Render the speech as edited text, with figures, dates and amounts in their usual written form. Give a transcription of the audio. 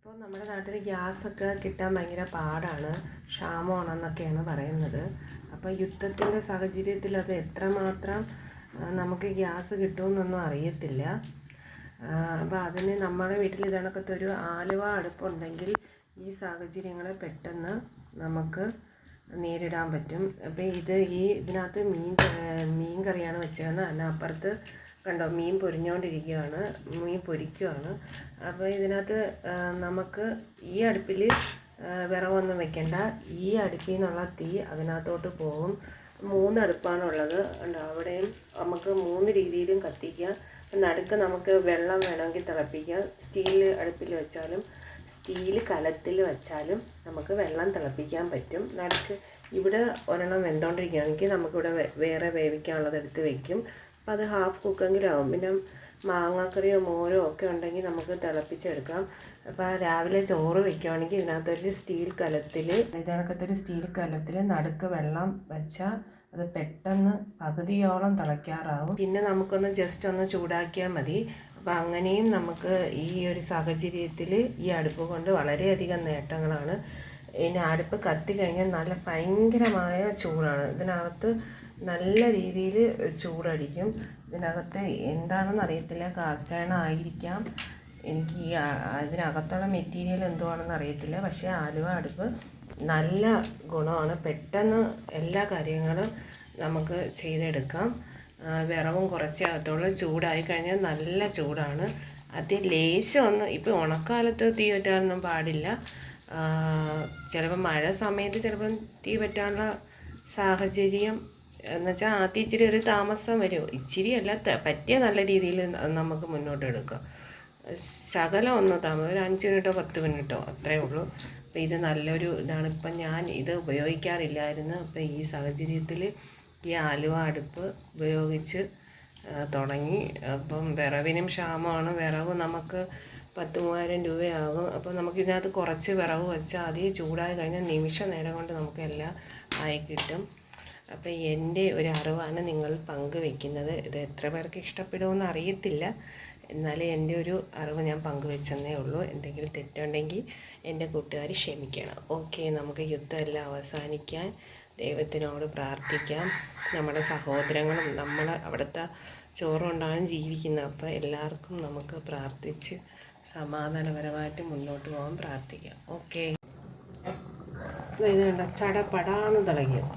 ഇപ്പോൾ നമ്മുടെ നാട്ടിൽ ഗ്യാസൊക്കെ കിട്ടാൻ ഭയങ്കര പാടാണ്, ക്ഷാമമാണെന്നൊക്കെയാണ് പറയുന്നത്. അപ്പോൾ യുദ്ധത്തിൻ്റെ സാഹചര്യത്തിൽ അത് എത്രമാത്രം നമുക്ക് ഗ്യാസ് കിട്ടുമെന്നൊന്നും അറിയത്തില്ല. അപ്പോൾ അതിന് നമ്മുടെ വീട്ടിൽ ഇതണക്കത്തെ ഒരു ആലുവ അടുപ്പുണ്ടെങ്കിൽ ഈ സാഹചര്യങ്ങളെ പെട്ടെന്ന് നമുക്ക് നേരിടാൻ പറ്റും. അപ്പോൾ ഇതിനകത്ത് മീൻ കറിയാണ് വെച്ചതെന്ന്. അതിനപ്പുറത്ത് കണ്ടോ മീൻ പൊരിഞ്ഞുകൊണ്ടിരിക്കുകയാണ്, മീൻ പൊരിക്കുകയാണ്. അപ്പോൾ ഇതിനകത്ത് നമുക്ക് ഈ അടുപ്പിൽ വിറകൊന്നും വെക്കണ്ട, ഈ അടുപ്പിൽ നിന്നുള്ള തീ അതിനകത്തോട്ട് പോകും. 3 അടുപ്പാണുള്ളത്. അവിടെയും നമുക്ക് 3 രീതിയിലും കത്തിക്കാം. നടുക്ക് നമുക്ക് വെള്ളം വേണമെങ്കിൽ തിളപ്പിക്കാം. സ്റ്റീൽ അടുപ്പിൽ വെച്ചാലും സ്റ്റീൽ കലത്തിൽ വെച്ചാലും നമുക്ക് വെള്ളം തിളപ്പിക്കാൻ പറ്റും. നടുക്ക് ഇവിടെ ഒരെണ്ണം വെന്തുകൊണ്ടിരിക്കുകയാണെങ്കിൽ നമുക്കിവിടെ വേറെ വേവിക്കാനുള്ളത് എടുത്ത് വയ്ക്കും. അപ്പോൾ അത് ഹാഫ് കുക്കെങ്കിലും ആവും. പിന്നെ മാങ്ങാക്കറിയോ മോരോ ഒക്കെ ഉണ്ടെങ്കിൽ നമുക്ക് തിളപ്പിച്ചെടുക്കാം. അപ്പോൾ രാവിലെ ചോറ് വയ്ക്കുകയാണെങ്കിൽ ഇതിനകത്തൊരു സ്റ്റീൽ കലത്തിൽ നടുക്ക് വെള്ളം വെച്ചാൽ അത് പെട്ടെന്ന് പകുതിയോളം തിളയ്ക്കാറാവും. പിന്നെ നമുക്കൊന്ന് ജസ്റ്റ് ഒന്ന് ചൂടാക്കിയാൽ മതി. അപ്പോൾ അങ്ങനെയും നമുക്ക് ഈ ഒരു സാഹചര്യത്തിൽ ഈ അടുപ്പ് കൊണ്ട് വളരെയധികം നേട്ടങ്ങളാണ്. ഇനി അടുപ്പ് കത്തി കഴിഞ്ഞാൽ നല്ല ഭയങ്കരമായ ചൂടാണ്. ഇതിനകത്ത് നല്ല രീതിയിൽ ചൂടടിക്കും. ഇതിനകത്ത് എന്താണെന്ന് അറിയത്തില്ല, കാസ്റ്റ് അയൺ ആയിരിക്കാം. എനിക്ക് ഇതിനകത്തുള്ള മെറ്റീരിയൽ എന്തുവാണെന്ന് അറിയത്തില്ല. പക്ഷേ ആലുവ അടുപ്പ് നല്ല ഗുണമാണ്. പെട്ടെന്ന് എല്ലാ കാര്യങ്ങളും നമുക്ക് ചെയ്തെടുക്കാം. വിറവും കുറച്ചേ അകത്തുള്ളൂ. ചൂടായി കഴിഞ്ഞാൽ നല്ല ചൂടാണ്. അത് ലേശം ഒന്ന് ഇപ്പോൾ ഉണക്കാലത്ത് തീ പറ്റാനൊന്നും പാടില്ല. ചിലപ്പോൾ മഴ സമയത്ത് ചിലപ്പം തീ പറ്റാനുള്ള സാഹചര്യം എന്നുവെച്ചാൽ ആദ്യം ഇച്ചിരി ഒരു താമസം വരും. ഇച്ചിരിയല്ല, പറ്റിയ നല്ല രീതിയിൽ നമുക്ക് മുന്നോട്ട് എടുക്കാം. ശകലം ഒന്ന് താമസം, ഒരു 5 മിനിറ്റോ 10 മിനിറ്റോ അത്രയേ ഉള്ളൂ. അപ്പോൾ ഇത് നല്ലൊരു ഇതാണ്. ഇപ്പം ഞാൻ ഇത് ഉപയോഗിക്കാറില്ലായിരുന്നു. അപ്പോൾ ഈ സാഹചര്യത്തിൽ ഈ ആലുവ അടുപ്പ് ഉപയോഗിച്ച് തുടങ്ങി. അപ്പം വിറവിനും ക്ഷാമമാണ്. വിറവ് നമുക്ക് 10,000-3000 രൂപയാകും. അപ്പോൾ നമുക്കിതിനകത്ത് കുറച്ച് വിറവ് വെച്ചാൽ അധികം ചൂടായി കഴിഞ്ഞാൽ നിമിഷ നേരം കൊണ്ട് നമുക്കെല്ലാം ആയി കിട്ടും. അപ്പോൾ എൻ്റെ ഒരു അറിവാണ് നിങ്ങൾ പങ്കുവെക്കുന്നത്. ഇത് എത്ര പേർക്ക് ഇഷ്ടപ്പെടുമെന്ന് അറിയത്തില്ല, എന്നാലും എൻ്റെ ഒരു അറിവ് ഞാൻ പങ്കുവെച്ചെന്നേ ഉള്ളൂ. എന്തെങ്കിലും തെറ്റുണ്ടെങ്കിൽ എൻ്റെ കൂട്ടുകാർ ക്ഷമിക്കണം. ഓക്കെ, നമുക്ക് യുദ്ധമെല്ലാം അവസാനിക്കാൻ ദൈവത്തിനോട് പ്രാർത്ഥിക്കാം. നമ്മുടെ സഹോദരങ്ങളും നമ്മൾ അവിടുത്തെ ചോറുകൊണ്ടാണ് ജീവിക്കുന്നത്. അപ്പോൾ എല്ലാവർക്കും നമുക്ക് പ്രാർത്ഥിച്ച് സമാധാനപരമായിട്ട് മുന്നോട്ട് പോകാൻ പ്രാർത്ഥിക്കാം. ഓക്കെ, ഇത് കണ്ട ചടപടാന്ന് തിളയ്ക്കും.